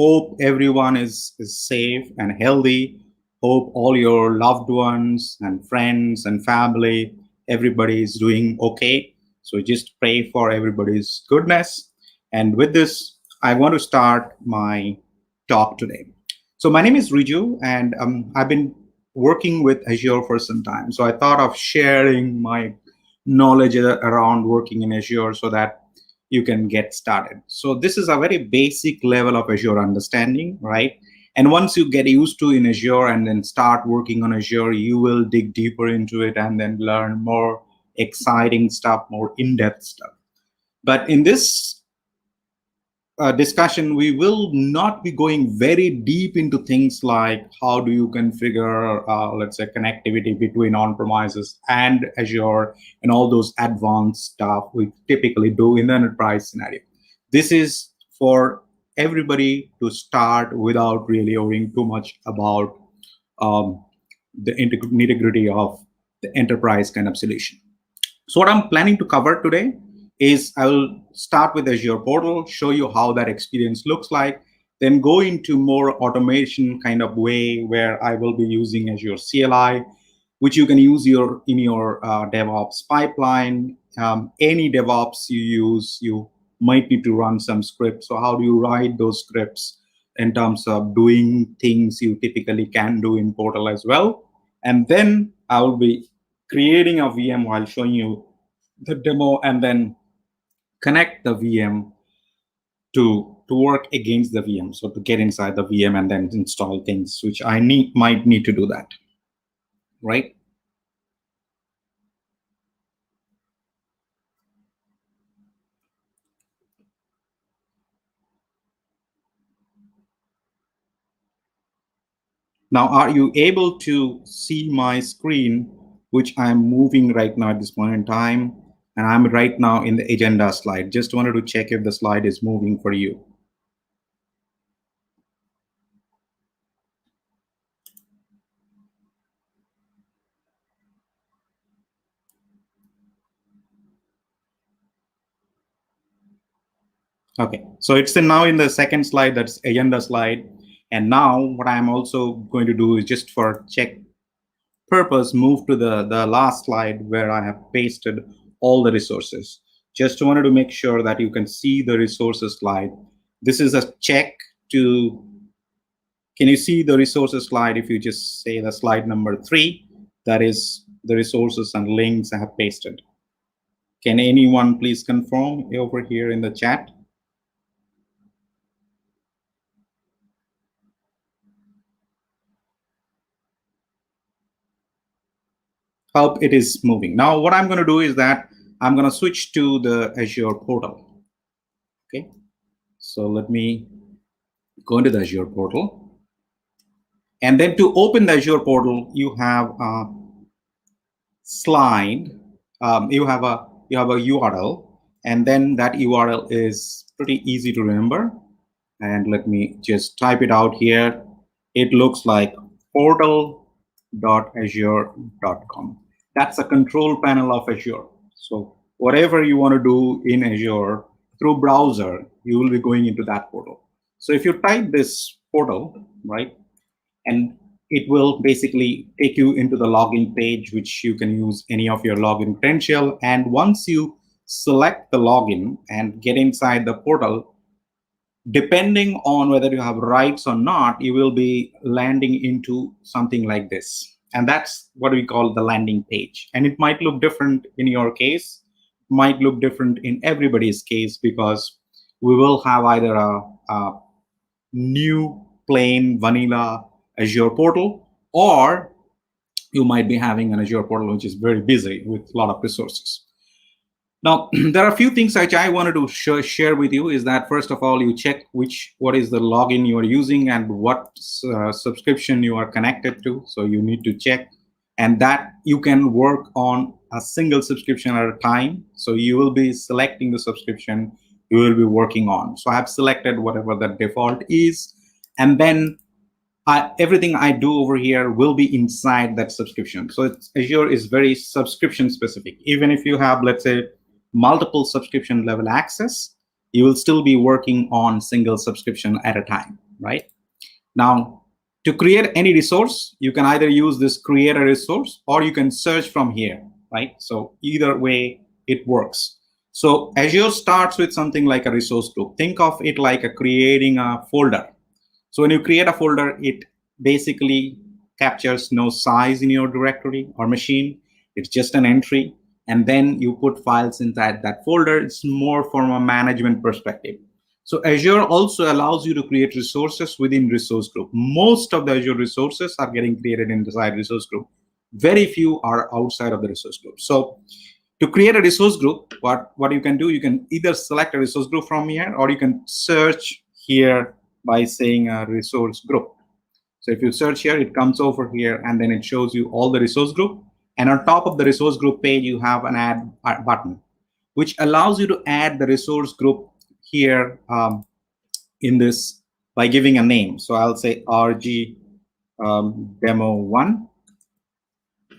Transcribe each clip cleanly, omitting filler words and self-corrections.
Hope everyone is safe and healthy. Hope all your loved ones and friends and family, everybody is doing okay. So just pray for everybody's goodness. And with this, I want to start my talk today. So my name is Riju, and I've been working with Azure for some time. So I thought of sharing my knowledge around working in Azure so that you can get started. So this is a very basic level of Azure understanding, right? And once you get used to in Azure and then start working on Azure, you will dig deeper into it and then learn more exciting stuff, more in-depth stuff. But in this discussion, we will not be going very deep into things like how do you configure, let's say, connectivity between on-premises and Azure and all those advanced stuff we typically do in the enterprise scenario. This is for everybody to start without really worrying too much about the nitty-gritty of the enterprise kind of solution. So what I'm planning to cover today is I will start with Azure Portal, show you how that experience looks like, then go into more automation kind of way where I will be using Azure CLI, which you can use in your DevOps pipeline. Any DevOps you use, you might need to run some scripts. So how do you write those scripts in terms of doing things you typically can do in Portal as well? And then I will be creating a VM while showing you the demo, and then connect the VM to work against the VM. So to get inside the VM and then install things, which I might need to do that, right? Now, are you able to see my screen, which I'm moving right now at this point in time? And I'm right now in the agenda slide. Just wanted to check if the slide is moving for you. Okay, so it's now in the second slide, that's agenda slide. And now what I'm also going to do is just for check purpose, move to the last slide where I have pasted all the resources. Just wanted to make sure that you can see the resources slide. This is a check to, can you see the resources slide? If you just say the slide number 3, that is the resources and links I have pasted. Can anyone please confirm over here in the chat? Hope it is moving. Now, what I'm going to do is that I'm going to switch to the Azure Portal. Okay, so let me go into the Azure Portal. And then to open the Azure Portal, you have a slide. You have a URL, and then that URL is pretty easy to remember. And let me just type it out here. It looks like portal.azure.com. That's a control panel of Azure. So whatever you want to do in Azure through browser, you will be going into that portal. So if you type this portal, right, and it will basically take you into the login page, which you can use any of your login credential. And once you select the login and get inside the portal, depending on whether you have rights or not, you will be landing into something like this. And that's what we call the landing page. And it might look different in your case, might look different in everybody's case, because we will have either a new plain vanilla Azure portal, or you might be having an Azure portal which is very busy with a lot of resources. Now, there are a few things which I wanted to share with you. Is that first of all, you check what is the login you are using and what subscription you are connected to. So you need to check, and that you can work on a single subscription at a time. So you will be selecting the subscription you will be working on. So I have selected whatever the default is, and then everything I do over here will be inside that subscription. So Azure is very subscription specific. Even if you have, let's say, multiple subscription level access, you will still be working on single subscription at a time. right? Now, to create any resource, you can either use this create a resource or you can search from here, right? So either way, it works. So Azure starts with something like a resource group. Think of it like creating a folder. So when you create a folder, it basically captures no size in your directory or machine. It's just an entry. And then you put files inside that folder. It's more from a management perspective. So Azure also allows you to create resources within resource group. Most of the Azure resources are getting created inside resource group. Very few are outside of the resource group. So to create a resource group, what you can do, you can either select a resource group from here, or you can search here by saying a resource group. So if you search here, it comes over here, and then it shows you all the resource group. And on top of the resource group page, you have an add button, which allows you to add the resource group here in this by giving a name. So I'll say RG demo 1.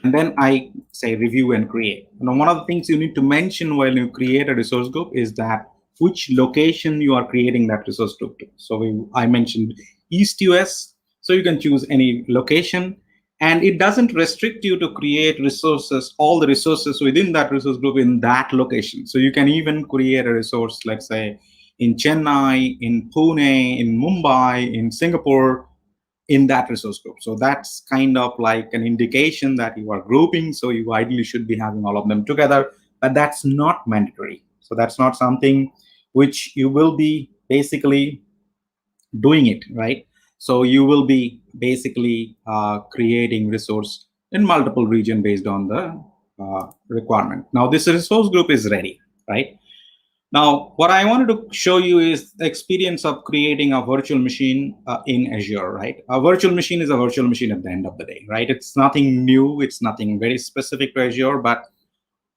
And then I say review and create. Now, one of the things you need to mention while you create a resource group is that which location you are creating that resource group to. So I mentioned East US, so you can choose any location. And it doesn't restrict you to create resources, all the resources within that resource group in that location. So you can even create a resource, let's say, in Chennai, in Pune, in Mumbai, in Singapore, in that resource group. So that's kind of like an indication that you are grouping. So you ideally should be having all of them together, but that's not mandatory. So that's not something which you will be basically doing it, right? So you will be basically creating resource in multiple region based on the requirement. Now this resource group is ready, right? Now, what I wanted to show you is the experience of creating a virtual machine in Azure, right? A virtual machine is a virtual machine at the end of the day, right? It's nothing new. It's nothing very specific to Azure, but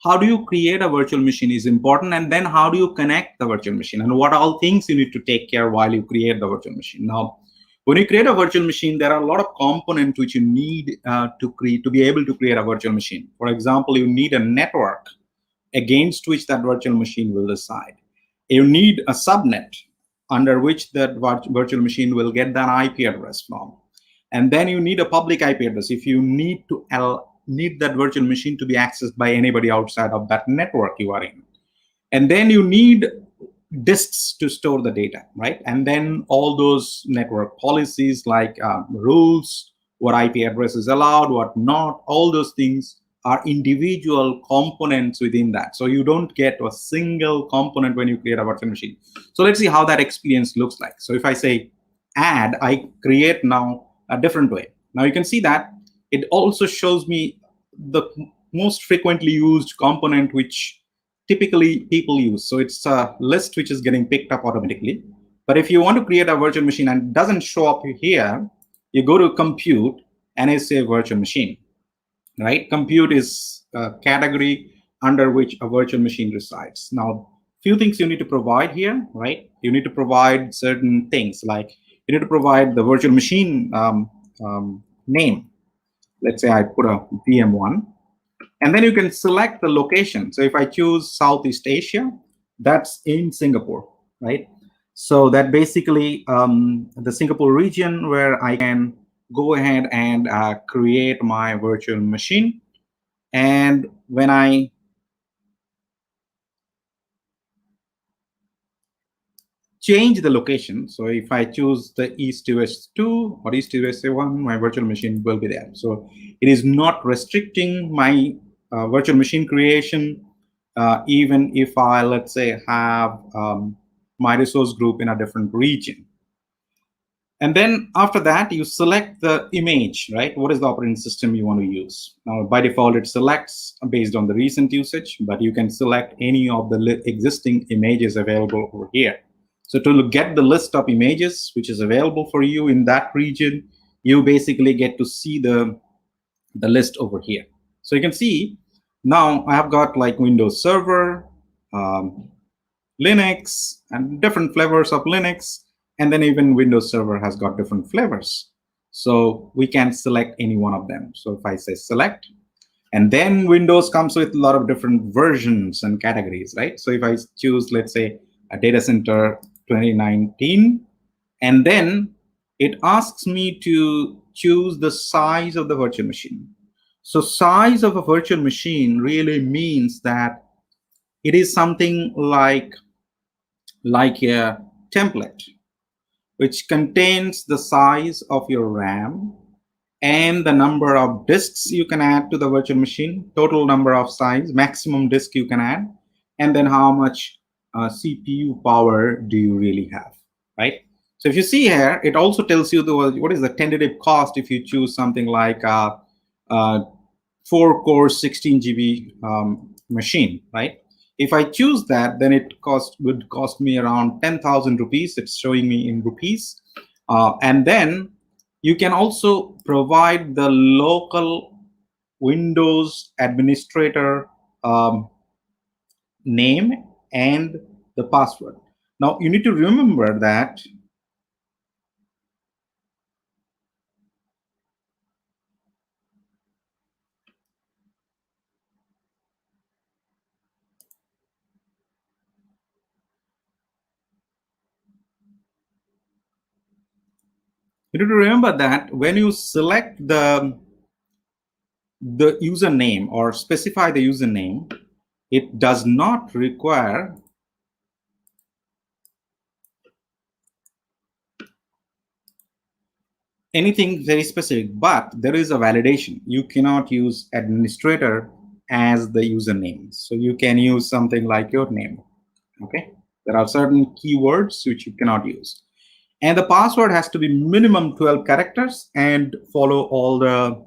how do you create a virtual machine is important. And then how do you connect the virtual machine, and what all things you need to take care while you create the virtual machine. Now, when you create a virtual machine, there are a lot of components which you need to be able to create a virtual machine. For example, you need a network against which that virtual machine will reside. You need a subnet under which that virtual machine will get that IP address from. And then you need a public IP address if you need that virtual machine to be accessed by anybody outside of that network you are in. And then you need disks to store the data, right? And then all those network policies like rules, what IP address is allowed, what not, all those things are individual components within that. So you don't get a single component when you create a virtual machine. So let's see how that experience looks like. So if I say add, I create now a different way. Now you can see that it also shows me the most frequently used component which typically people use. So it's a list which is getting picked up automatically. But if you want to create a virtual machine and it doesn't show up here, you go to compute and I say virtual machine. Right? Compute is a category under which a virtual machine resides. Now, few things you need to provide here, right? You need to provide certain things, like you need to provide the virtual machine name. Let's say I put a VM1, and then you can select the location. So if I choose Southeast Asia, that's in Singapore, right? So that basically the Singapore region where I can go ahead and create my virtual machine. And when I change the location, so if I choose the East US 2 or East US 1, my virtual machine will be there. So it is not restricting my virtual machine creation, even if I, let's say, have my resource group in a different region. And then after that, you select the image, right? What is the operating system you want to use? Now, by default, it selects based on the recent usage, but you can select any of the existing images available over here. So to get the list of images which is available for you in that region, you basically get to see the list over here. So you can see now I have got like Windows Server, Linux, and different flavors of Linux. And then even Windows Server has got different flavors. So we can select any one of them. So if I say select, and then Windows comes with a lot of different versions and categories, right? So if I choose, let's say, a data center 2019, and then it asks me to choose the size of the virtual machine. So size of a virtual machine really means that it is something like a template, which contains the size of your RAM and the number of disks you can add to the virtual machine, total number of size, maximum disk you can add, and then how much CPU power do you really have, right? So if you see here, it also tells you what is the tentative cost if you choose something like a 4-core 16 GB machine, right? If I choose that, then it would cost me around 10,000 rupees. It's showing me in rupees. And then you can also provide the local Windows administrator name and the password. Now, you need to remember that when you select the username or specify the username, it does not require anything very specific, but there is a validation. You cannot use administrator as the username. So you can use something like your name. Okay. There are certain keywords which you cannot use. And the password has to be minimum 12 characters and follow all the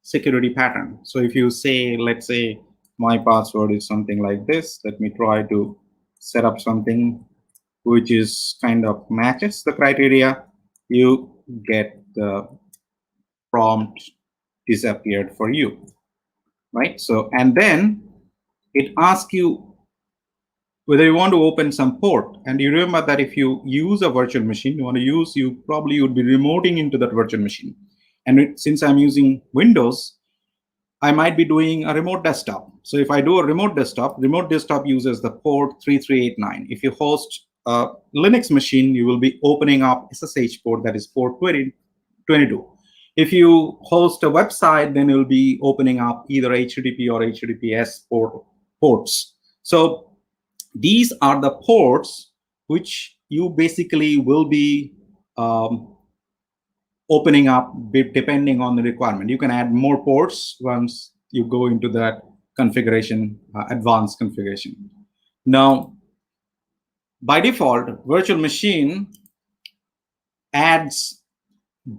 security pattern. So if you say, let's say my password is something like this, let me try to set up something which is kind of matches the criteria, you get the prompt disappeared for you, right? So, and then it asks you whether you want to open some port. And you remember that if you use a virtual machine, you probably would be remoting into that virtual machine. And since I'm using Windows, I might be doing a remote desktop. So if I do a remote desktop uses the port 3389. If you host a Linux machine, you will be opening up SSH port, that is port 2022. If you host a website, then you'll be opening up either HTTP or HTTPS ports. So these are the ports which you basically will be opening up depending on the requirement. You can add more ports once you go into that configuration, advanced configuration. Now, by default, virtual machine adds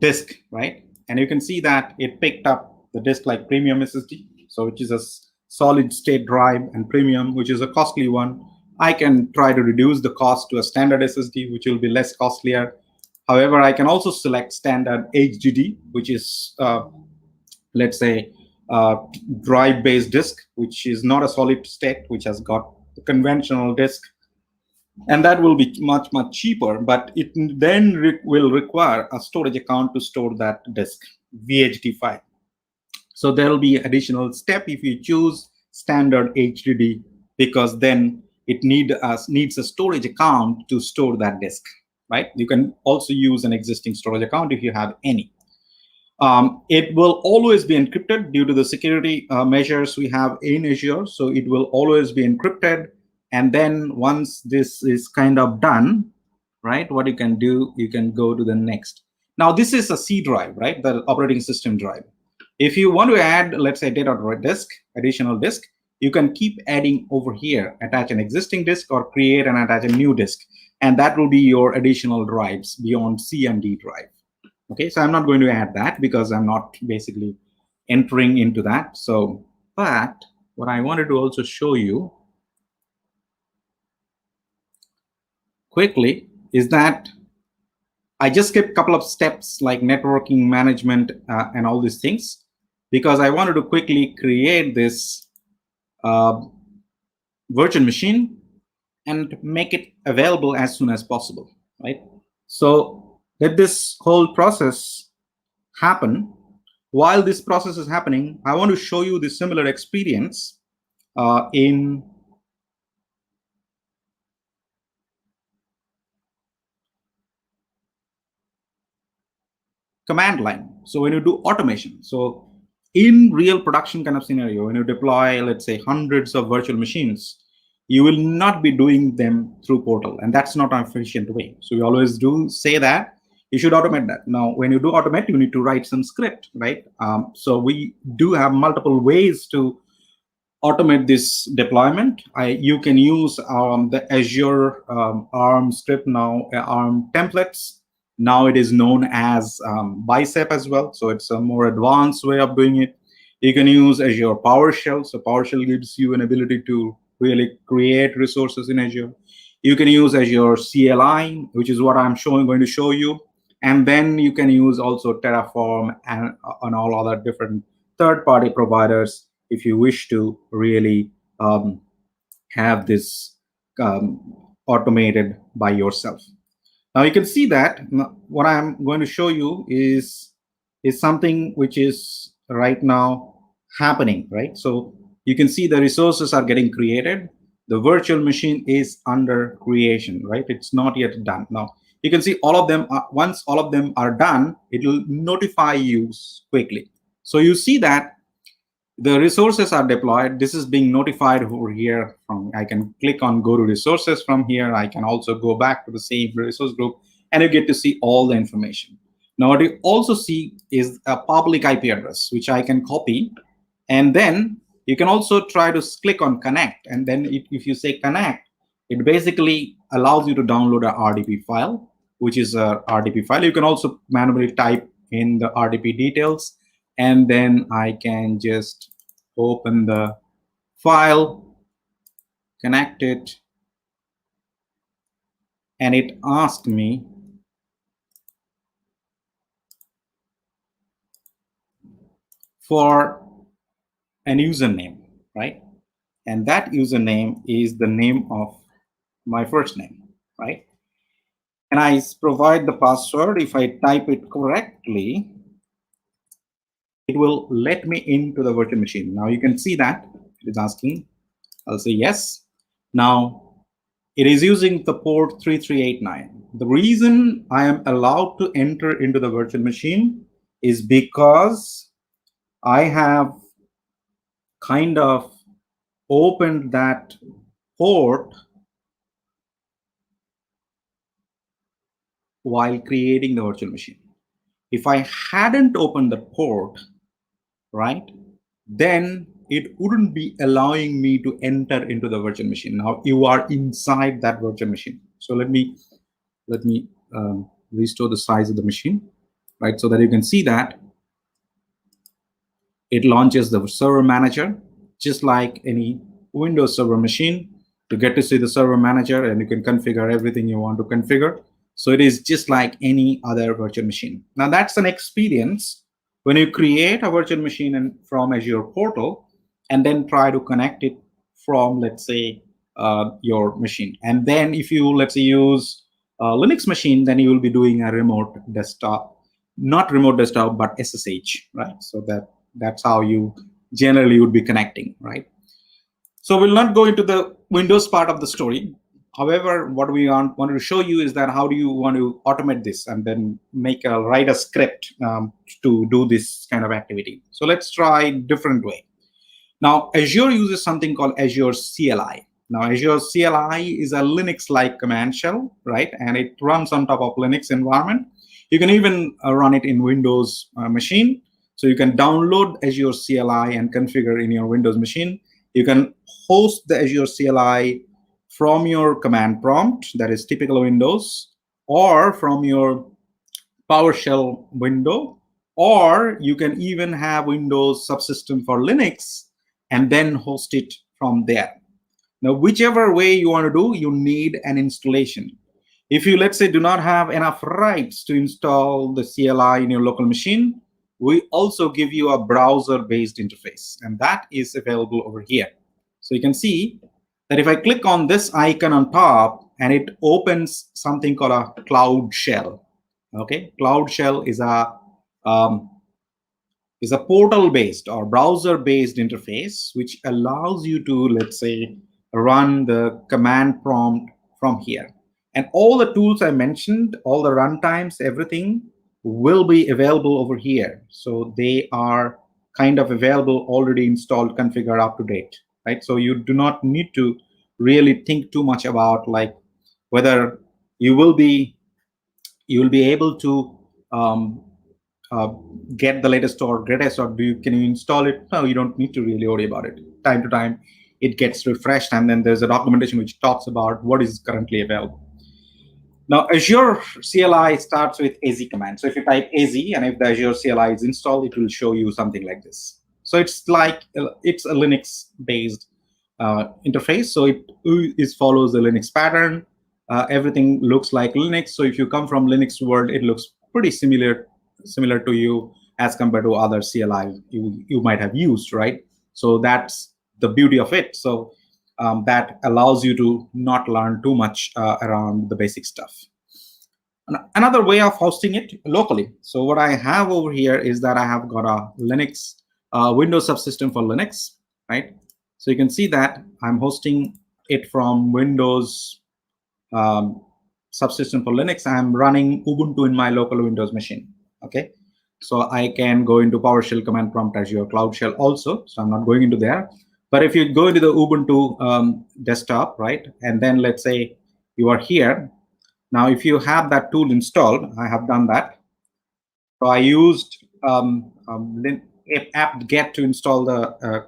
disk, right? And you can see that it picked up the disk like premium SSD, so which is a solid state drive, and premium, which is a costly one. I can try to reduce the cost to a standard SSD, which will be less costlier. However, I can also select standard HDD, which is, let's say, drive-based disk, which is not a solid state, which has got the conventional disk. And that will be much, much cheaper, but it then will require a storage account to store that disk, VHD file. So there will be additional step if you choose standard HDD, because then it needs a storage account to store that disk, right? You can also use an existing storage account if you have any. It will always be encrypted due to the security measures we have in Azure. So it will always be encrypted. And then once this is kind of done, right, what you can do, you can go to the next. Now, this is a C drive, right, the operating system drive. If you want to add, let's say, data disk, additional disk, you can keep adding over here, attach an existing disk or create and attach a new disk. And that will be your additional drives beyond C and D drive. Okay, so I'm not going to add that because I'm not basically entering into that. So, but what I wanted to also show you quickly is that I just skipped a couple of steps like networking management and all these things, because I wanted to quickly create this virtual machine and make it available as soon as possible, right? So let this whole process happen. While this process is happening, I want to show you the similar experience in command line. So when you do automation, so in real production kind of scenario, when you deploy, let's say, hundreds of virtual machines, you will not be doing them through portal, and that's not an efficient way. So we always do say that you should automate that. Now, when you do automate, you need to write some script, right? So we do have multiple ways to automate this deployment. You can use the Azure ARM script now, ARM templates. Now it is known as Bicep as well. So it's a more advanced way of doing it. You can use Azure PowerShell. So PowerShell gives you an ability to really create resources in Azure. You can use Azure CLI, which is what I'm going to show you. And then you can use also Terraform and on all other different third-party providers if you wish to really have this automated by yourself. Now you can see that what I'm going to show you is something which is right now happening, right? So you can see the resources are getting created. The virtual machine is under creation, right? It's not yet done. Now you can see all of them. Once all of them are done, it will notify you quickly. So you see that the resources are deployed. This is being notified over here. I can click on go to resources from here. I can also go back to the same resource group, and you get to see all the information. Now what you also see is a public IP address, which I can copy, and then you can also try to click on connect, and then if you say connect, it basically allows you to download a RDP file, which is a RDP file. You can also manually type in the RDP details, and then I can just open the file, connect it, and it asked me for an username, right? And that username is the name of my first name, right? And I provide the password. If I type it correctly, it will let me into the virtual machine. Now you can see that it is asking. I'll say yes. Now it is using the port 3389. The reason I am allowed to enter into the virtual machine is because I have kind of opened that port while creating the virtual machine. If I hadn't opened the port, right, then it wouldn't be allowing me to enter into the virtual machine. Now you are inside that virtual machine. So let me restore the size of the machine, right, so that you can see that it launches the server manager just like any Windows server machine. To get to see the server manager, and you can configure everything you want to configure. So it is just like any other virtual machine. Now that's an experience when you create a virtual machine from Azure Portal and then try to connect it from, let's say, your machine. And then if you, let's say, use a Linux machine, then you will be doing a remote desktop, not remote desktop, but SSH, right? So that's how you generally would be connecting, right? So we'll not go into the Windows part of the story. However, what we wanted to show you is that how do you want to automate this and then write a script to do this kind of activity. So let's try a different way. Now, Azure uses something called Azure CLI. Now, Azure CLI is a Linux-like command shell, right? And it runs on top of Linux environment. You can even run it in Windows machine. So you can download Azure CLI and configure in your Windows machine. You can host the Azure CLI from your command prompt, that is typical Windows, or from your PowerShell window, or you can even have Windows subsystem for Linux and then host it from there. Now, whichever way you want to do, you need an installation. If you, let's say, do not have enough rights to install the CLI in your local machine, we also give you a browser-based interface, and that is available over here. So you can see that if I click on this icon on top, and it opens something called a Cloud Shell. Okay, Cloud Shell is a portal-based or browser-based interface which allows you to, let's say, run the command prompt from here. And all the tools I mentioned, all the runtimes, everything will be available over here. So they are kind of available, already installed, configured, up to date, right? So you do not need to really think too much about like whether you will be able to um, uh, get the latest or greatest, or can you install it? No, you don't need to really worry about it. Time to time, it gets refreshed, and then there's a documentation which talks about what is currently available. Now, Azure CLI starts with AZ command. So if you type AZ, and if the Azure CLI is installed, it will show you something like this. So it's like it's a Linux-based interface. So it follows the Linux pattern. Everything looks like Linux. So if you come from Linux world, it looks pretty similar to you as compared to other CLI you might have used, right? So that's the beauty of it. So that allows you to not learn too much around the basic stuff. Another way of hosting it locally. So what I have over here is that I have got a Linux Windows subsystem for Linux, right? So you can see that I'm hosting it from Windows subsystem for Linux. I'm running Ubuntu in my local Windows machine, okay? So I can go into PowerShell command prompt Azure Cloud Shell also. So I'm not going into there. But if you go into the Ubuntu desktop, right, and then let's say you are here. Now, if you have that tool installed, I have done that. So I used apt-get to install the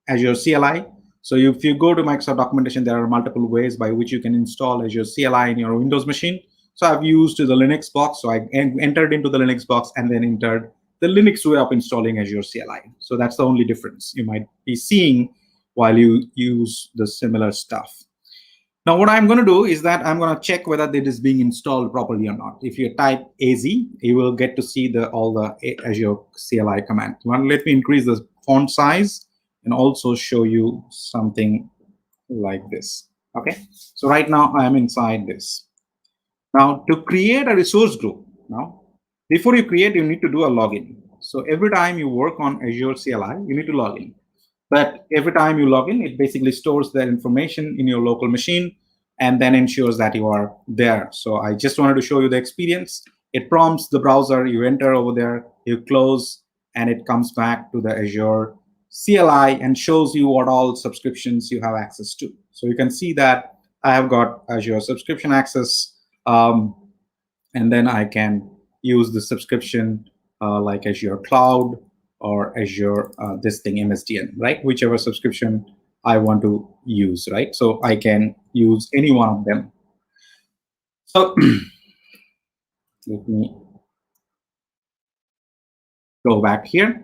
Azure CLI. So if you go to Microsoft Documentation, there are multiple ways by which you can install Azure CLI in your Windows machine. So I've used the Linux box. So I entered into the Linux box and then entered the Linux way of installing Azure CLI. So that's the only difference you might be seeing while you use the similar stuff. Now, what I'm going to do is that I'm going to check whether it is being installed properly or not. If you type AZ, you will get to see all the Azure CLI command. Well, let me increase the font size and also show you something like this. Okay, so right now I am inside this. Now, to create a resource group, before you create, you need to do a login. So every time you work on Azure CLI, you need to log in. But every time you log in, it basically stores that information in your local machine and then ensures that you are there. So I just wanted to show you the experience. It prompts the browser, you enter over there, you close, and it comes back to the Azure CLI and shows you what all subscriptions you have access to. So you can see that I have got Azure subscription access, and then I can use the subscription like Azure Cloud or Azure this thing MSDN, right? Whichever subscription I want to use, right? So I can use any one of them. So let me go back here.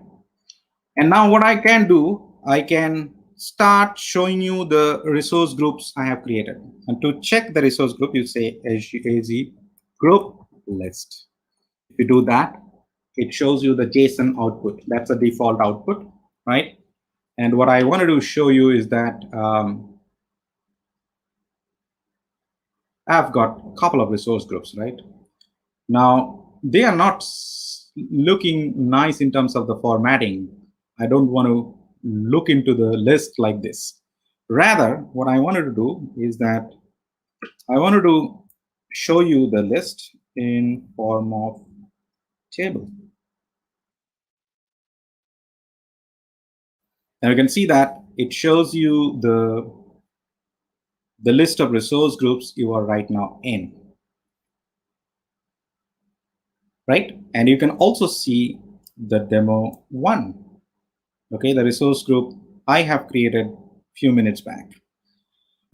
And now what I can do, I can start showing you the resource groups I have created. And to check the resource group, you say AZ group list. If you do that, it shows you the JSON output. That's a default output, right? And what I wanted to show you is that I've got a couple of resource groups, right? Now, they are not looking nice in terms of the formatting. I don't want to look into the list like this. Rather, what I wanted to do is that I wanted to show you the list in form of table. Now you can see that it shows you the list of resource groups you are right now in, right? And you can also see the demo one, okay, the resource group I have created a few minutes back.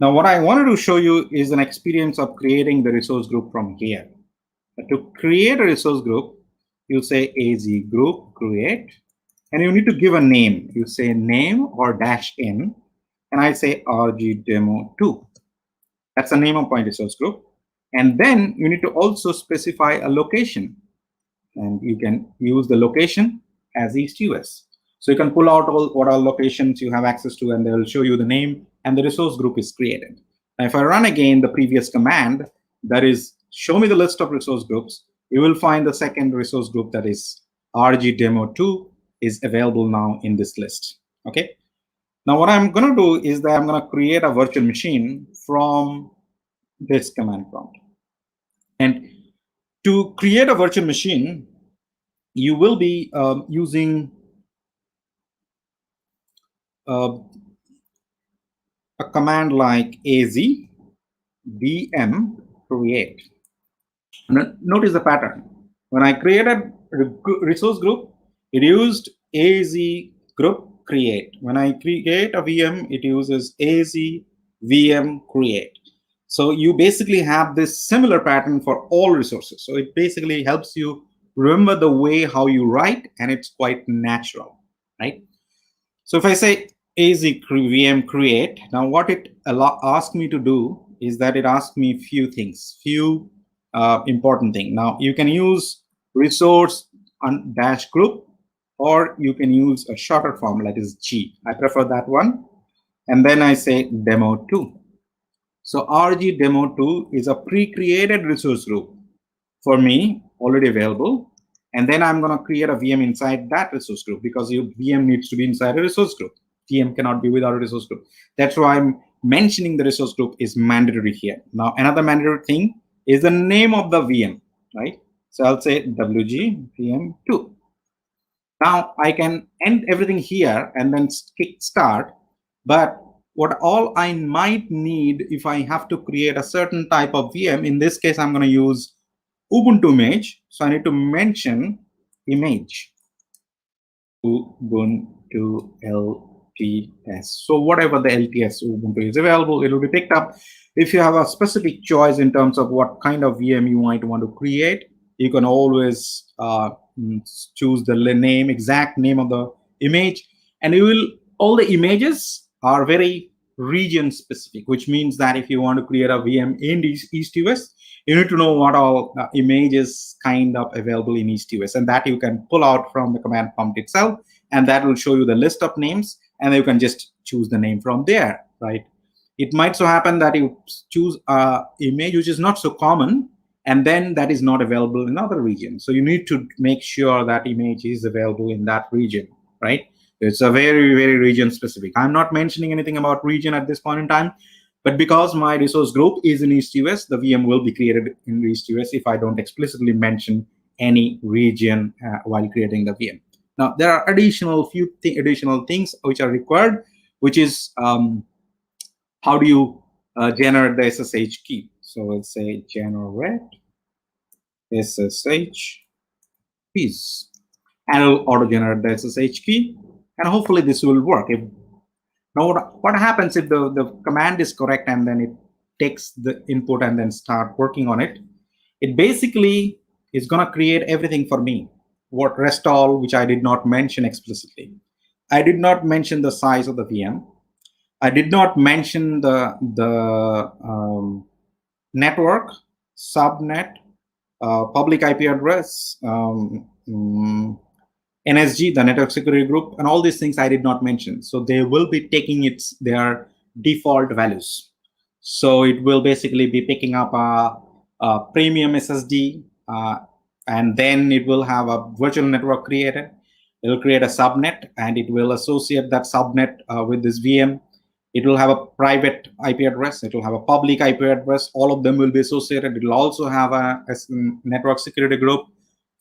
Now, what I wanted to show you is an experience of creating the resource group from here. But to create a resource group, you say AZ group create, and you need to give a name. You say name or -n, and I say RG demo 2. That's the name of my resource group. And then you need to also specify a location. And you can use the location as East US. So you can pull out what all locations you have access to, and they'll show you the name, and the resource group is created. Now, if I run again the previous command, that is show me the list of resource groups, you will find the second resource group, that is RG demo 2, is available now in this list. Okay. Now, what I'm going to do is that I'm going to create a virtual machine from this command prompt. And To create a virtual machine, you will be using a command like az vm create. Notice the pattern. When I created resource group, it used az group create. When I create a VM, it uses az VM create. So you basically have this similar pattern for all resources. So it basically helps you remember the way how you write, and it's quite natural, right? So if I say az VM create, now what it asks me to do is that it asks me few things, few important thing. Now you can use resource dash group, or you can use a shorter form that is G. I prefer that one. And then I say demo2. So RG demo2 is a pre-created resource group for me, already available. And then I'm going to create a VM inside that resource group, because your VM needs to be inside a resource group. VM cannot be without a resource group. That's why I'm mentioning the resource group is mandatory here. Now, another mandatory thing is the name of the VM, right? So I'll say WG VM2. Now I can end everything here and then kick start. But what all I might need if I have to create a certain type of VM, in this case, I'm going to use Ubuntu image. So I need to mention image Ubuntu LTS. So whatever the LTS Ubuntu is available, it will be picked up. If you have a specific choice in terms of what kind of VM you might want to create, you can always choose the name, exact name of the image, and you will. All the images are very region specific, which means that if you want to create a VM in East US, you need to know what all images kind of available in East US, and that you can pull out from the command prompt itself, and that will show you the list of names, and you can just choose the name from there, right? It might so happen that you choose an image which is not so common, and then that is not available in other regions. So you need to make sure that image is available in that region, right? It's a very, very region specific. I'm not mentioning anything about region at this point in time, but because my resource group is in East US, the VM will be created in East US if I don't explicitly mention any region while creating the VM. Now, there are few additional things which are required, which is how do you generate the SSH key? So let's say generate SSH keys, and it'll auto-generate the SSH key, and hopefully this will work. Now, what happens if the command is correct and then it takes the input and then start working on it? It basically is going to create everything for me. What rest all, which I did not mention explicitly. I did not mention the size of the VM. I did not mention the network, subnet, public IP address, NSG, the network security group, and all these things I did not mention. So they will be taking their default values. So it will basically be picking up a premium SSD, and then it will have a virtual network created. It will create a subnet, and it will associate that subnet with this VM. It will have a private IP address. It will have a public IP address. All of them will be associated. It will also have a network security group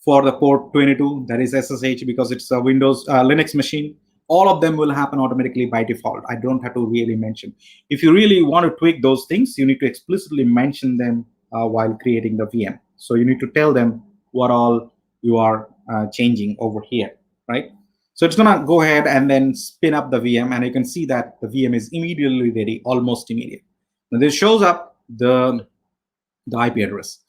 for the port 22, that is SSH, because it's a Windows Linux machine. All of them will happen automatically by default. I don't have to really mention. If you really want to tweak those things, you need to explicitly mention them while creating the VM. So you need to tell them what all you are changing over here, right? So it's going to go ahead and then spin up the VM, and you can see that the VM is immediately ready, almost immediate. Now this shows up the IP address.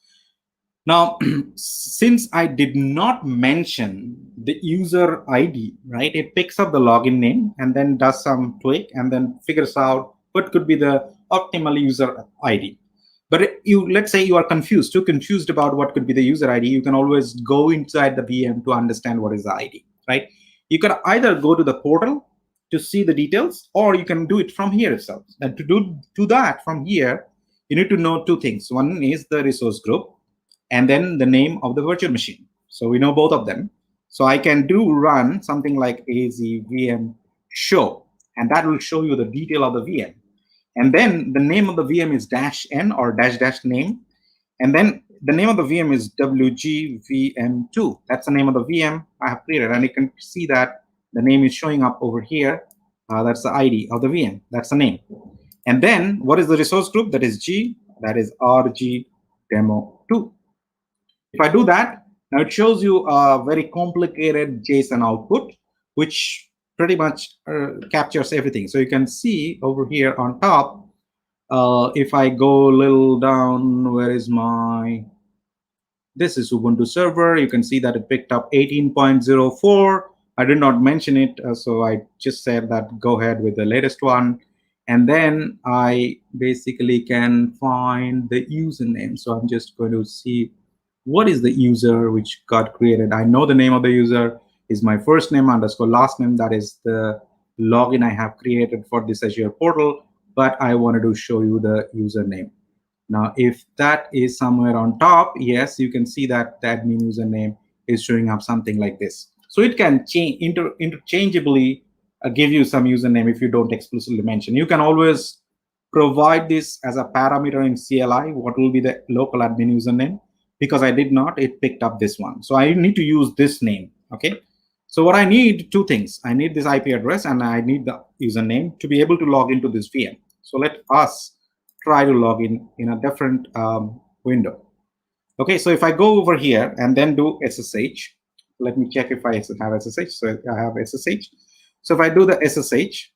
Now, since I did not mention the user ID, right, it picks up the login name and then does some tweak and then figures out what could be the optimal user ID. But let's say you are too confused about what could be the user ID, you can always go inside the VM to understand what is the ID, right? You can either go to the portal to see the details, or you can do it from here itself. And to do that from here, you need to know two things. One is the resource group, and then the name of the virtual machine. So we know both of them. So I can run something like azvm show, and that will show you the detail of the VM. And then the name of the VM is -n or -- name. And then the name of the VM is WGVM2. That's the name of the VM I have created. And you can see that the name is showing up over here. That's the ID of the VM. That's the name. And then what is the resource group? That is G. That is RG demo 2. If I do that, now it shows you a very complicated JSON output, which pretty much captures everything. So you can see over here on top, if I go a little down, where is my, this is Ubuntu server. You can see that it picked up 18.04. I did not mention it, so I just said that go ahead with the latest one. And then I basically can find the username. So I'm just going to see what is the user which got created. I know the name of the user is my first name underscore last name. That is the login I have created for this Azure portal, but I wanted to show you the username. Now, if that is somewhere on top, yes, you can see that the admin username is showing up something like this. So it can change interchangeably give you some username if you don't explicitly mention. You can always provide this as a parameter in CLI, what will be the local admin username. Because I did not, it picked up this one. So I need to use this name, okay? So what I need, two things. I need this IP address and I need the username to be able to log into this VM. So let us try to log in a different window. Okay, so if I go over here and then do SSH, let me check if I have SSH. So I have SSH. So if I do the SSH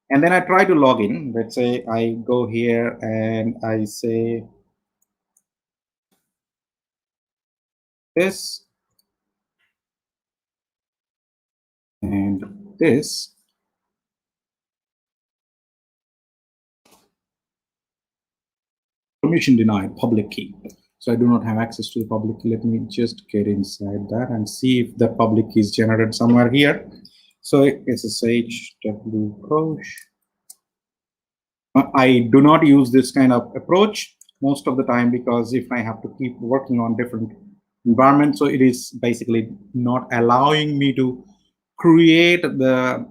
and then I try to log in, let's say I go here and I say this and this. Permission denied, public key. So I do not have access to the public key. Let me just get inside that and see if the public key is generated somewhere here. So SSH push. I do not use this kind of approach most of the time because if I have to keep working on different environments, so it is basically not allowing me to create the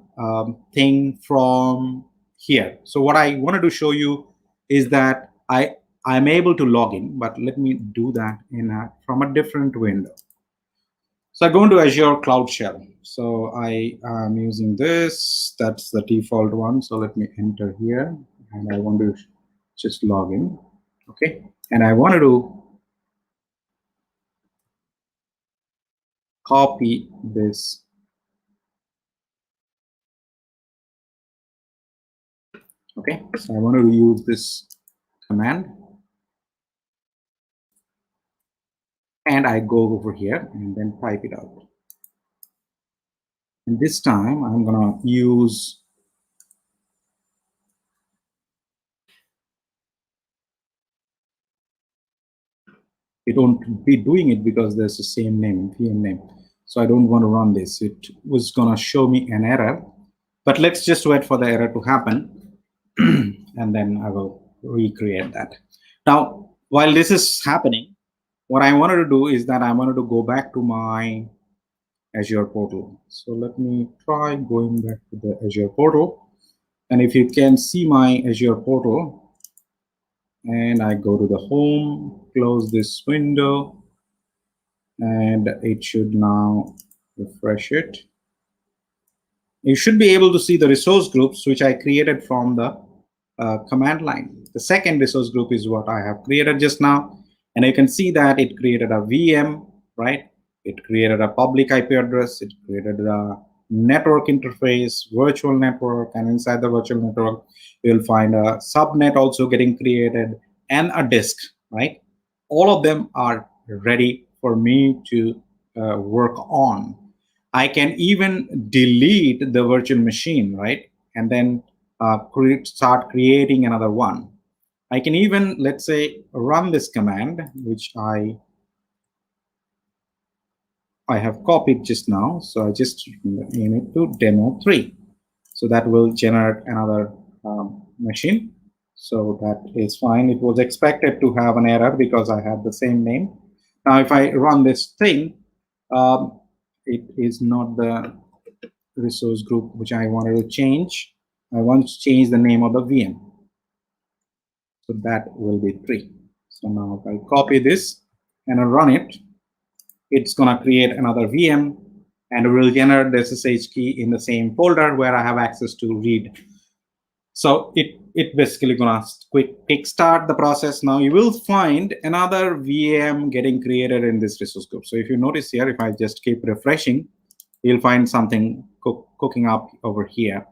thing from here. So what I wanted to show you is that I'm able to log in, but let me do that from a different window. So I go into Azure Cloud Shell. So I am using this. That's the default one. So let me enter here, and I want to just log in. Okay, and I wanted to copy this. Okay, so I wanted to use this command. And I go over here and then type it out. And this time I'm gonna use it won't be doing it because there's the same name, VM name. So I don't want to run this. It was gonna show me an error, but let's just wait for the error to happen and then I will recreate that. Now, while this is happening, what I wanted to do is that I wanted to go back to my Azure portal. So let me try going back to the Azure portal. And if you can see my Azure portal, and I go to the home, close this window, and it should now refresh it. You should be able to see the resource groups which I created from the command line. The second resource group is what I have created just now. And you can see that it created a VM, right? It created a public IP address. It created a network interface, virtual network, and inside the virtual network, you'll find a subnet also getting created and a disk, right? All of them are ready for me to work on. I can even delete the virtual machine, right? And then start creating another one. I can even, let's say, run this command, which I have copied just now. So I just name it to demo 3. So that will generate another machine. So that is fine. It was expected to have an error because I have the same name. Now, if I run this thing, it is not the resource group which I wanted to change. I want to change the name of the VM. So that will be 3. So now if I copy this and I run it, it's going to create another VM, and it will generate the SSH key in the same folder where I have access to read. So it basically going to quick start the process. Now you will find another VM getting created in this resource group. So if you notice here, if I just keep refreshing, you'll find something cooking up over here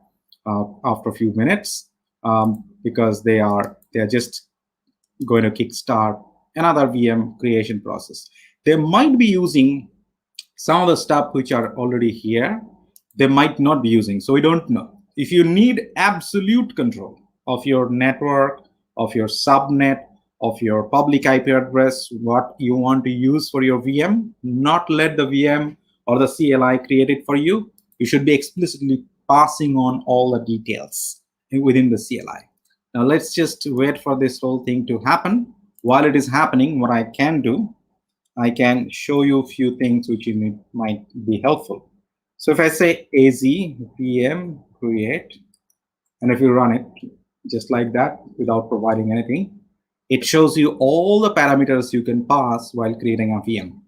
after a few minutes, because they are just going to kickstart another VM creation process. They might be using some of the stuff which are already here. They might not be using, so we don't know. If you need absolute control of your network, of your subnet, of your public IP address, what you want to use for your VM, not let the VM or the CLI create it for you. You should be explicitly passing on all the details within the CLI. Now let's just wait for this whole thing to happen. While it is happening, what I can do, I can show you a few things which might be helpful. So if I say AZ VM create, and if you run it just like that without providing anything, it shows you all the parameters you can pass while creating a VM.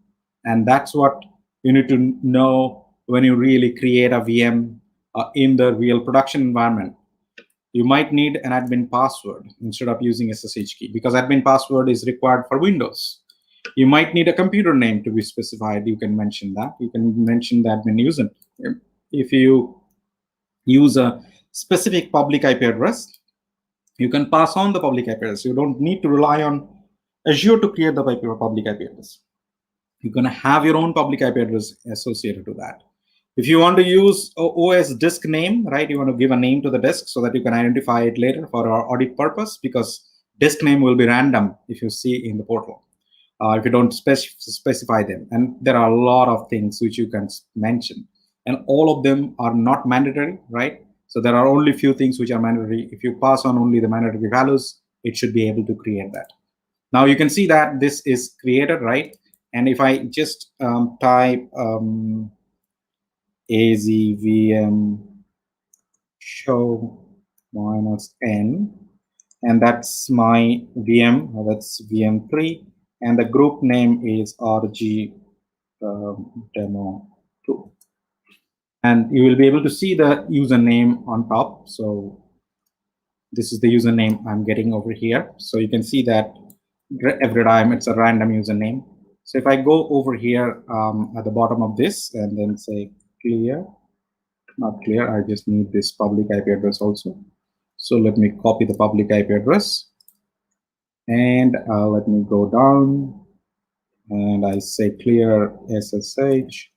And that's what you need to know when you really create a VM in the real production environment. You might need an admin password instead of using SSH key, because admin password is required for Windows. You might need a computer name to be specified. You can mention that. You can mention the admin user. If you use a specific public IP address, you can pass on the public IP address. You don't need to rely on Azure to create the public IP address. You're going to have your own public IP address associated to that. If you want to use OS disk name, right, you want to give a name to the disk so that you can identify it later for our audit purpose, because disk name will be random if you see in the portal. If you don't specify them. And there are a lot of things which you can mention. And all of them are not mandatory, right? So there are only few things which are mandatory. If you pass on only the mandatory values, it should be able to create that. Now you can see that this is created, right? And if I just type azvm show -n, and that's my VM, that's VM3, and the group name is RG demo 2. And you will be able to see the username on top. So this is the username I'm getting over here. So you can see that every time it's a random username. So if I go over here at the bottom of this and then say clear, not clear, I just need this public IP address also. So let me copy the public IP address, and let me go down, and I say clear SSH,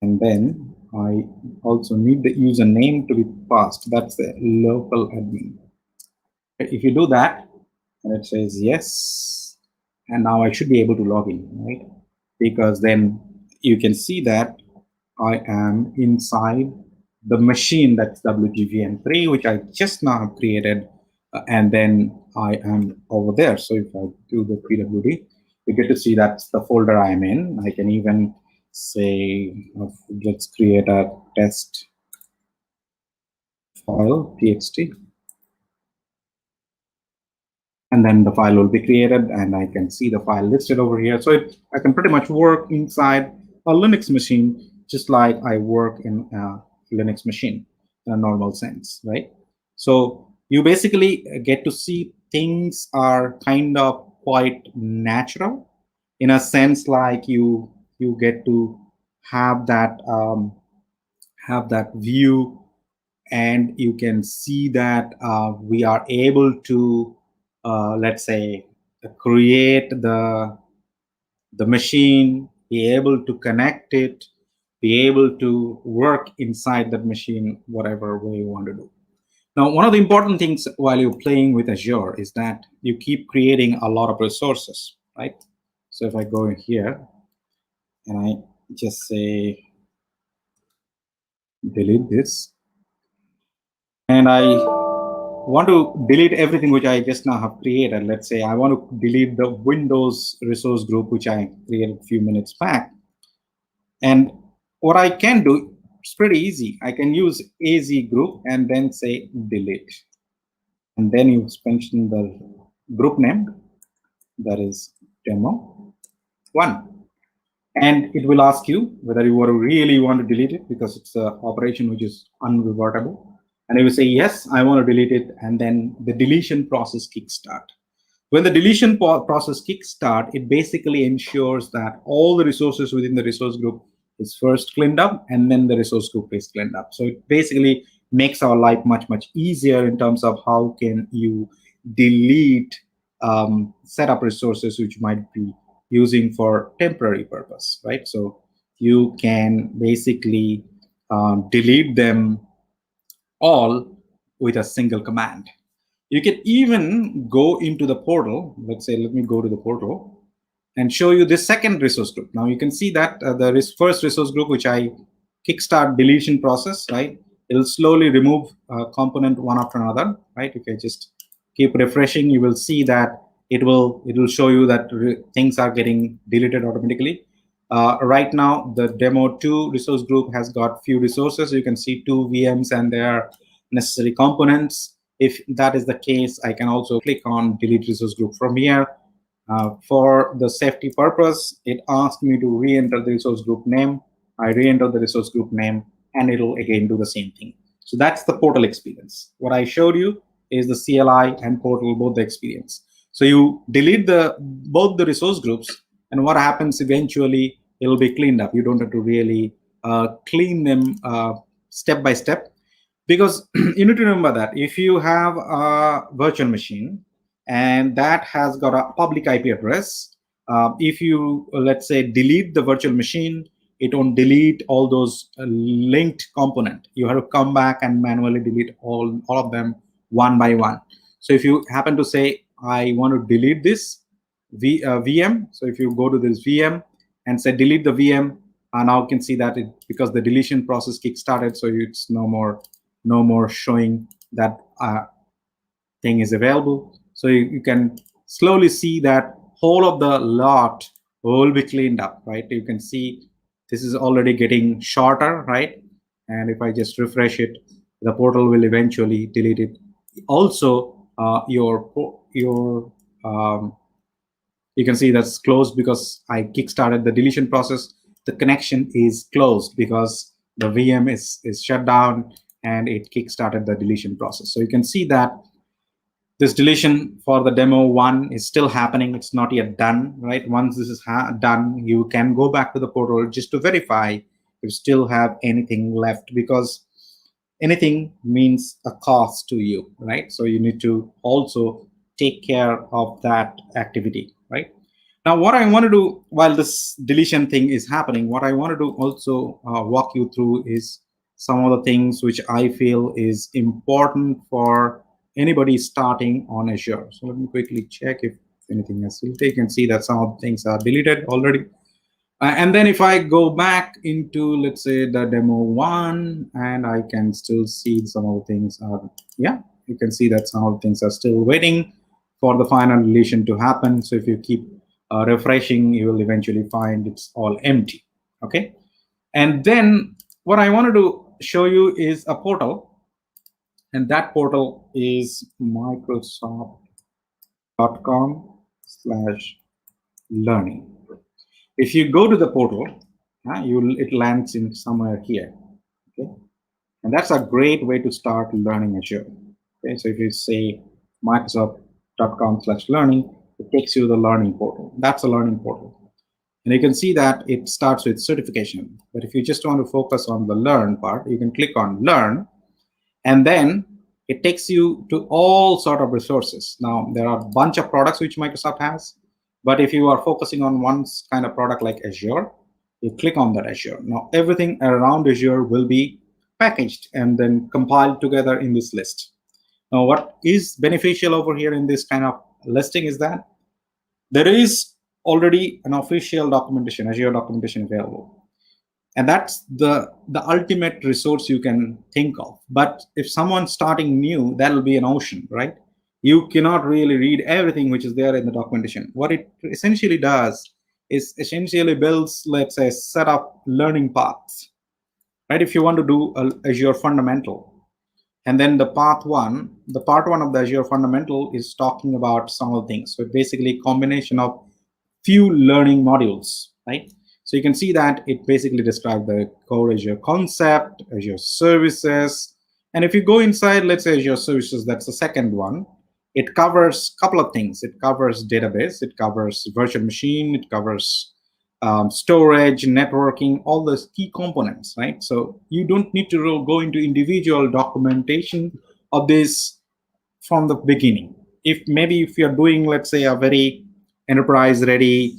and then I also need the username to be passed. That's the local admin. If you do that, and it says yes, and now I should be able to log in, right? Because then you can see that I am inside the machine, that's WGVM3, which I just now have created, and then I am over there. So if I do the PWD, you get to see that's the folder I'm in. I can even say, let's create a test file, txt, and then the file will be created, and I can see the file listed over here. So I can pretty much work inside a Linux machine just like I work in a Linux machine in a normal sense, right? So you basically get to see things are kind of quite natural, in a sense, like you get to have that view, and you can see that we are able to let's say create the machine, be able to connect it, be able to work inside that machine whatever way you want to do. Now, one of the important things while you're playing with Azure is that you keep creating a lot of resources, right? So if I go in here and I just say delete this, and I want to delete everything which I just now have created. Let's say I want to delete the Windows resource group which I created a few minutes back. And what I can do, it's pretty easy. I can use AZ group and then say delete. And then you mention the group name, that is demo 1. And it will ask you whether you really want to delete it, because it's an operation which is unrevertible. And you will say, yes, I want to delete it. And then the deletion process kickstart. When the deletion process kickstart, it basically ensures that all the resources within the resource group is first cleaned up, and then the resource group is cleaned up. So it basically makes our life much, much easier in terms of how can you delete set up resources which might be using for temporary purpose, right? So you can basically delete them all with a single command. You can even go into the portal. Let's say, let me go to the portal and show you this second resource group. Now you can see that the first resource group, which I kickstart deletion process, right? It'll slowly remove component one after another, right? If I just keep refreshing, you will see that it will show you that things are getting deleted automatically. Right now, the demo 2 resource group has got few resources. You can see 2 VMs and their necessary components. If that is the case, I can also click on delete resource group from here. For the safety purpose, it asks me to re-enter the resource group name. I re-enter the resource group name, and it'll again do the same thing. So that's the portal experience. What I showed you is the CLI and portal, both the experience. So you delete both the resource groups, and what happens eventually, it'll be cleaned up. You don't have to really clean them step by step, because you need to remember that if you have a virtual machine and that has got a public IP address, if you, let's say, delete the virtual machine, it won't delete all those linked component. You have to come back and manually delete all of them one by one. So if you happen to say, I want to delete this VM, so if you go to this VM and say delete the VM, now you can see that because the deletion process kick-started, so it's no more showing that thing is available. So you can slowly see that whole of the lot will be cleaned up, right? You can see this is already getting shorter, right? And if I just refresh it, the portal will eventually delete it. Also, you can see that's closed because I kickstarted the deletion process. The connection is closed because the VM is shut down, and it kickstarted the deletion process. So you can see that this deletion for the demo 1 is still happening. It's not yet done, right? Once this is done, you can go back to the portal just to verify if you still have anything left, because anything means a cost to you, right? So you need to also take care of that activity, right? Now, what I want to do while this deletion thing is happening, what I want to do also walk you through is some of the things which I feel is important for anybody starting on Azure. So let me quickly check if anything else. You can see that some of the things are deleted already. And then if I go back into, let's say, the demo 1, and I can still see some of the things are, yeah, you can see that some of the things are still waiting for the final deletion to happen. So if you keep refreshing, you will eventually find it's all empty, okay? And then what I wanted to show you is a portal, and that portal is microsoft.com/learning. If you go to the portal, it lands in somewhere here, okay? And that's a great way to start learning Azure. Okay, so if you say microsoft.com/learning, it takes you to the learning portal. That's a learning portal. And you can see that it starts with certification. But if you just want to focus on the learn part, you can click on learn, and then it takes you to all sort of resources. Now, there are a bunch of products which Microsoft has. But if you are focusing on one kind of product like Azure, you click on that Azure. Now, everything around Azure will be packaged and then compiled together in this list. Now, what is beneficial over here in this kind of listing is that there is already an official documentation, Azure documentation available. And that's the ultimate resource you can think of. But if someone's starting new, that'll be an ocean, right? You cannot really read everything which is there in the documentation. What it essentially does is essentially builds, let's say, set up learning paths, right? If you want to do Azure fundamental, and then the part one of the Azure fundamental is talking about some of the things. So basically, combination of few learning modules, right? So you can see that it basically describes the core Azure concept, Azure services. And if you go inside, let's say Azure services, that's the second one. It covers a couple of things. It covers database, it covers virtual machine, it covers storage, networking, all those key components, right? So you don't need to go into individual documentation of this from the beginning. If you're doing, let's say, a very enterprise ready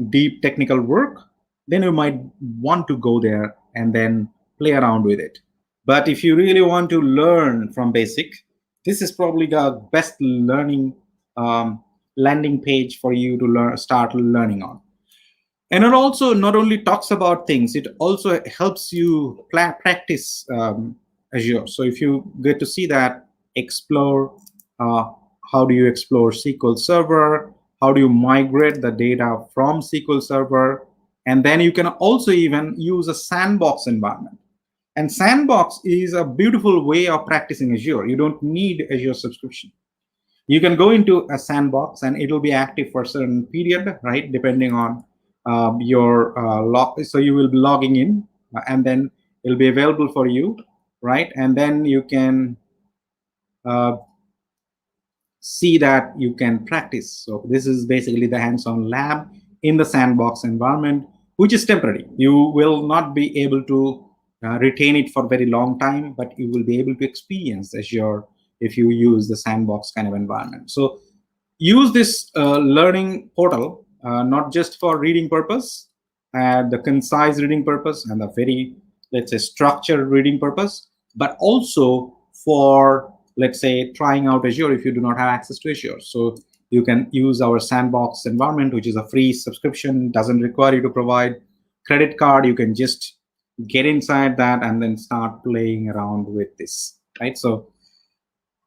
deep technical work, then you might want to go there and then play around with it. But if you really want to learn from basic, this is probably the best learning landing page for you to start learning on. And it also not only talks about things, it also helps you practice Azure. So if you get to see that, explore, how do you explore SQL Server? How do you migrate the data from SQL Server? And then you can also even use a Sandbox environment. And Sandbox is a beautiful way of practicing Azure. You don't need Azure subscription. You can go into a Sandbox and it will be active for a certain period, right? Depending on your log. So you will be logging in and then it'll be available for you, right? And then you can see that you can practice. So this is basically the hands-on lab in the Sandbox environment, which is temporary. You will not be able to retain it for a very long time, but you will be able to experience Azure if you use the Sandbox kind of environment. So use this learning portal, not just for reading purpose, the concise reading purpose and the very, let's say, structured reading purpose, but also for, let's say, trying out Azure if you do not have access to Azure. So you can use our Sandbox environment, which is a free subscription, doesn't require you to provide credit card. You can just get inside that and then start playing around with this, right? So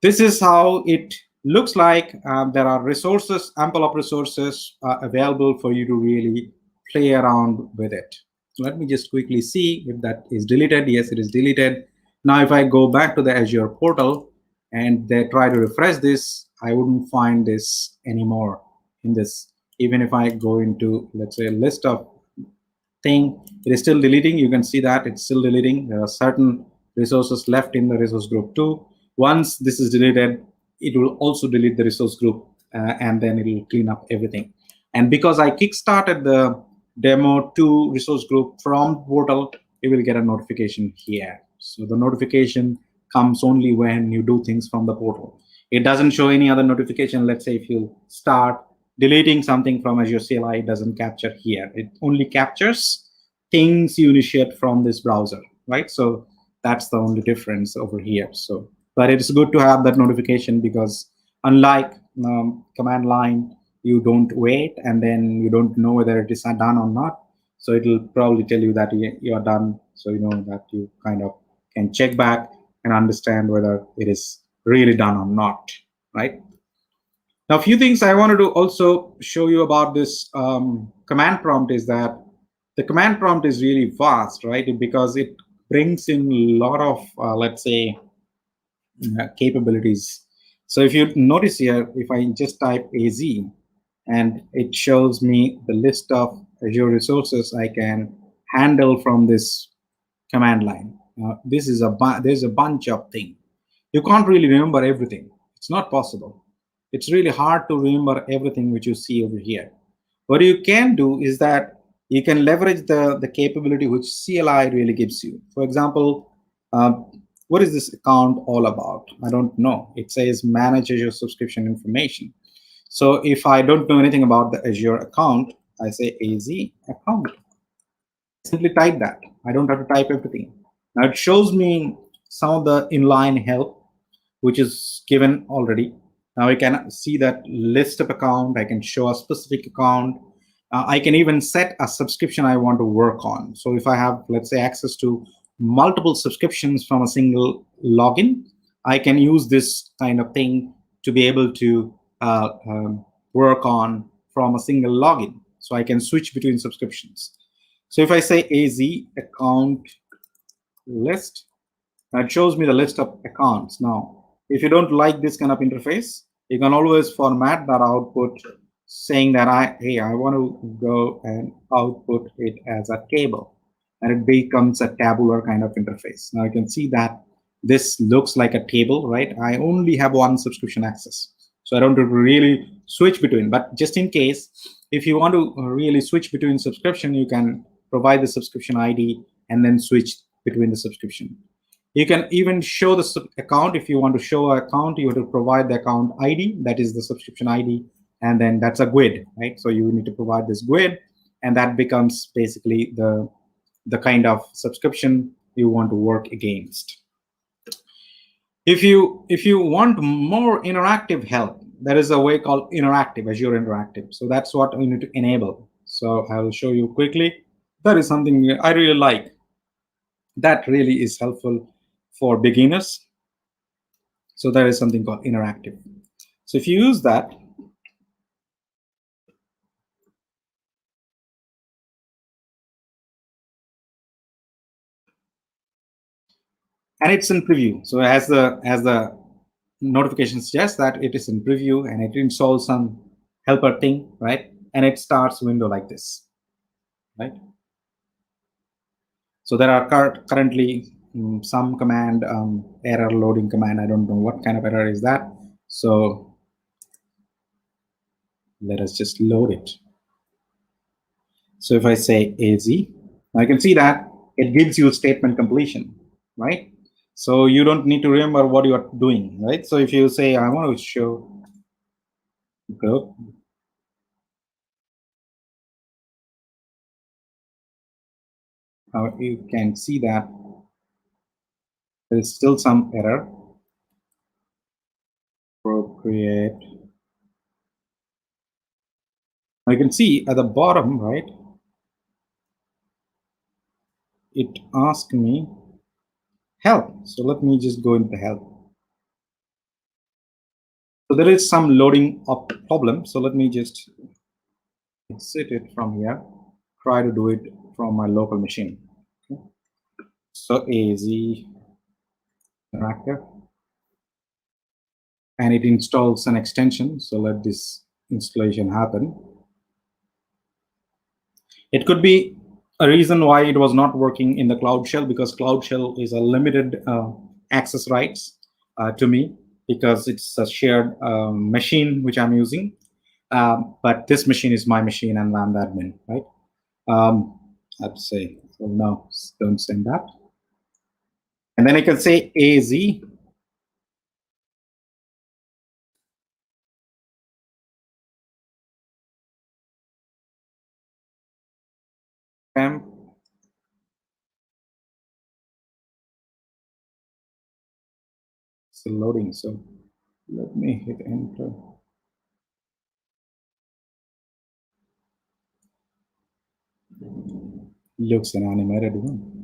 this is how it looks like. There are resources, ample of resources available for you to really play around with it. Let me just quickly see if that is deleted. Yes, it is deleted. Now, if I go back to the Azure portal and they try to refresh this, I wouldn't find this anymore in this. Even if I go into, let's say, a list of thing, it is still deleting. You can see that it's still deleting. There are certain resources left in the resource group too. Once this is deleted, it will also delete the resource group and then it will clean up everything. And because I kickstarted the demo 2 resource group from portal, you will get a notification here. So the notification comes only when you do things from the portal. It doesn't show any other notification. Let's say if you start deleting something from Azure CLI, it doesn't capture here. It only captures things you initiate from this browser, right? So that's the only difference over here. So, but it's good to have that notification because unlike command line, you don't wait and then you don't know whether it is done or not. So it will probably tell you that you are done. So you know that you kind of can check back and understand whether it is really done or not, right? Now, a few things I wanted to also show you about this command prompt is that the command prompt is really vast, right? Because it brings in a lot of, let's say, capabilities. So if you notice here, if I just type AZ, and it shows me the list of Azure resources I can handle from this command line. There's a bunch of things. You can't really remember everything. It's not possible. It's really hard to remember everything which you see over here. What you can do is that you can leverage the capability which CLI really gives you. For example, what is this account all about? I don't know. It says manage Azure subscription information. So if I don't know anything about the Azure account, I say AZ account. Simply type that. I don't have to type everything. Now it shows me some of the inline help, which is given already. Now I can see that list of account. I can show a specific account. I can even set a subscription I want to work on. So if I have, let's say, access to multiple subscriptions from a single login, I can use this kind of thing to be able to work on from a single login. So I can switch between subscriptions. So if I say AZ account list, it shows me the list of accounts. Now, if you don't like this kind of interface, you can always format that output saying that I want to go and output it as a table, and it becomes a tabular kind of interface. Now you can see that this looks like a table, right? I only have one subscription access, so I don't have to really switch between. But just in case, if you want to really switch between subscription, you can provide the subscription ID and then switch between the subscription. You can even show the account. If you want to show an account, you have to provide the account ID, that is the subscription ID, and then that's a GUID, right? So you need to provide this GUID, and that becomes basically the kind of subscription you want to work against. If you want more interactive help, there is a way called interactive, Azure Interactive. So that's what we need to enable. So I will show you quickly. That is something I really like. That really is helpful for beginners. So there is something called interactive. So if you use that, and it's in preview. So as the notification suggests that it is in preview, and it installs some helper thing, right? And it starts window like this, right? So there are currently some command error loading command. I don't know what kind of error is that. So let us just load it. So if I say AZ, I can see that it gives you statement completion, right? So you don't need to remember what you are doing, right? So if you say, I want to show go, you can see that there is still some error. Appropriate. I can see at the bottom, right? It asked me help. So let me just go into help. So there is some loading up problem. So let me just exit it from here. Try to do it from my local machine. Okay. So AZ interactive, and it installs an extension. So let this installation happen. It could be a reason why it was not working in the Cloud Shell, because Cloud Shell is a limited access rights to me, because it's a shared machine which I'm using. But this machine is my machine, and I'm the admin, right? I'd say, so no, don't send that. And then I can say AZ. Temp. Still loading, so let me hit enter. Looks an animated one.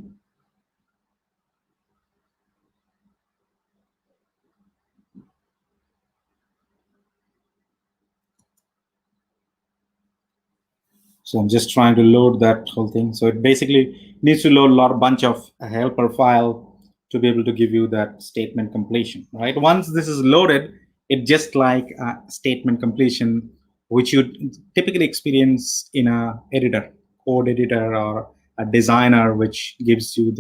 So I'm just trying to load that whole thing. So it basically needs to load a bunch of helper file to be able to give you that statement completion, right? Once this is loaded, it's just like a statement completion, which you typically experience in a editor, code editor, or a designer, which gives you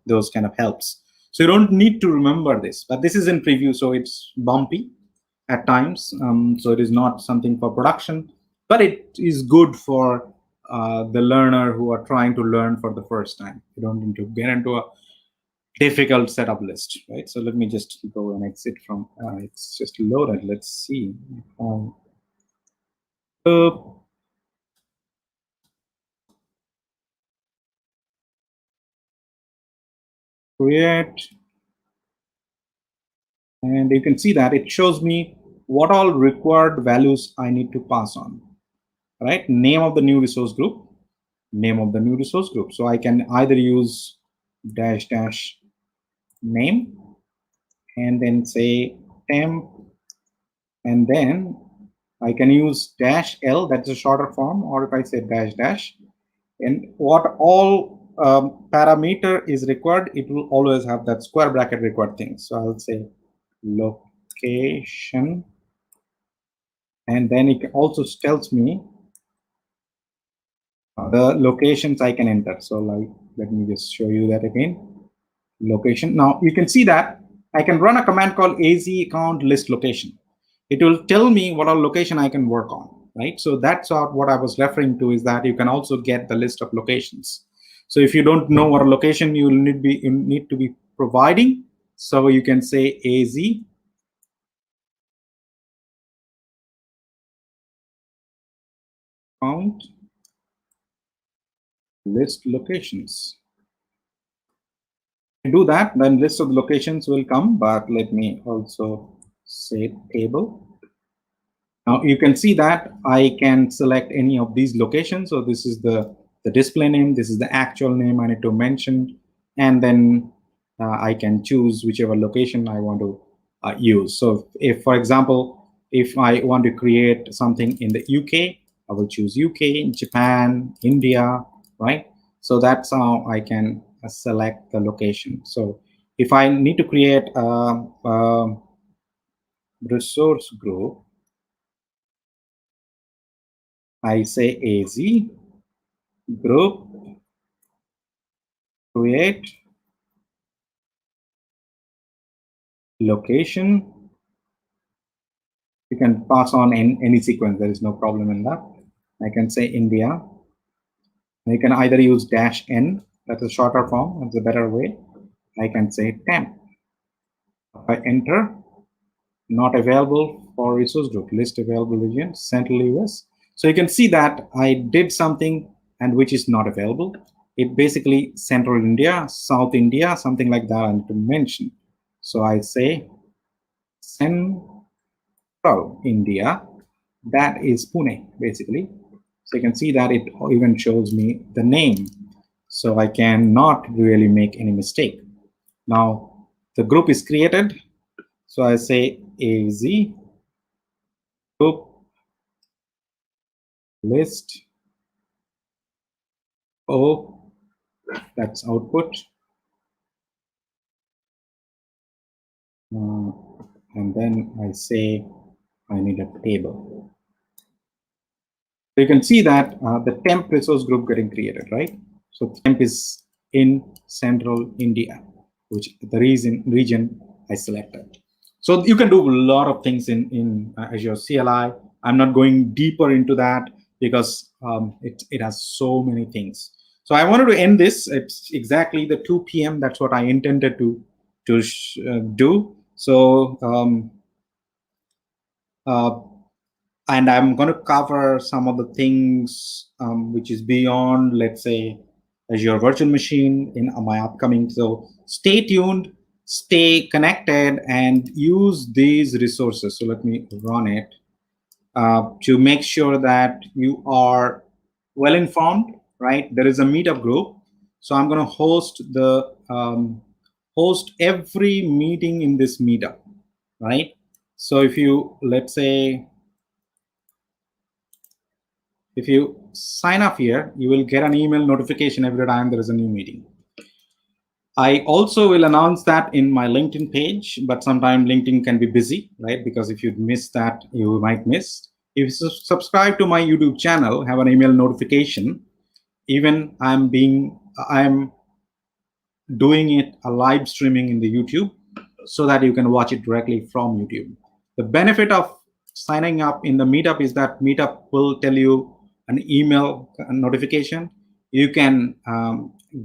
those kind of helps. So you don't need to remember this, but this is in preview, so it's bumpy at times. So it is not something for production, but it is good for the learner who are trying to learn for the first time. You don't need to get into a difficult setup list, right? So let me just go and exit from, it's just loaded. Let's see. Create, and you can see that it shows me what all required values I need to pass on, right? Name of the new resource group, name of the new resource group. So I can either use dash dash name and then say temp, and then I can use dash L, that's a shorter form, or if I say dash dash, and what all parameter is required, it will always have that square bracket required thing. So I'll say location And then it also tells me the locations I can enter. So like, let me just show you that again. Location. Now you can see that I can run a command called az account list location. It will tell me what all location I can work on, right? So that's what I was referring to, is that you can also get the list of locations. So if you don't know what location you need to be providing, so you can say az account list locations. Do that, then list of the locations will come, but let me also say table. Now you can see that I can select any of these locations. So this is the display name, this is the actual name I need to mention, and then I can choose whichever location I want to use. So if, for example, if I want to create something in the UK, I will choose UK, Japan, India, right? So that's how I can select the location. So if I need to create a resource group, I say az group create location. You can pass on in any sequence. There is no problem in that. I can say India. You can either use -n, that's a shorter form, that's a better way. I can say temp. If I enter, not available for resource group, list available region, Central US. So you can see that I did something and which is not available. It basically Central India, South India, something like that I need to mention. So I say Central India, that is Pune, basically. So you can see that it even shows me the name. So I cannot really make any mistake. Now the group is created. So I say AZ group list O, that's output. And then I say I need a table. So you can see that the temp resource group getting created, right? So temp is in Central India, which the region I selected. So you can do a lot of things in Azure CLI. I'm not going deeper into that because it has so many things. So I wanted to end this. It's exactly the 2 p.m. That's what I intended to do. So and I'm going to cover some of the things which is beyond, let's say, Azure Virtual Machine in my upcoming. So stay tuned, stay connected, and use these resources. So let me run it to make sure that you are well informed, right? There is a meetup group. So I'm going to host every meeting in this meetup, right? So if you, let's say, if you sign up here, you will get an email notification every time there is a new meeting. I also will announce that in my LinkedIn page, but sometimes LinkedIn can be busy, right? Because if you miss that, you might miss. If you subscribe to my YouTube channel, have an email notification. Even I'm doing it a live streaming in the YouTube so that you can watch it directly from YouTube. The benefit of signing up in the meetup is that meetup will tell you an email notification. You can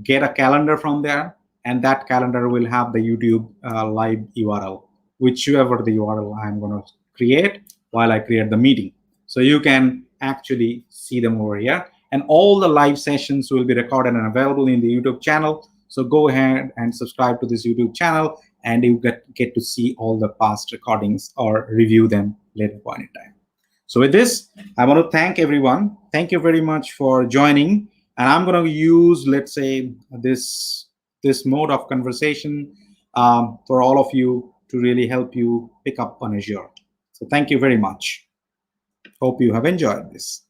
get a calendar from there, and that calendar will have the YouTube live URL, whichever the URL I'm going to create while I create the meeting. So you can actually see them over here. And all the live sessions will be recorded and available in the YouTube channel. So go ahead and subscribe to this YouTube channel, and you get to see all the past recordings or review them later point in time. So with this, I want to thank everyone. Thank you very much for joining. And I'm going to use, let's say, this mode of conversation for all of you to really help you pick up on Azure. So thank you very much. Hope you have enjoyed this.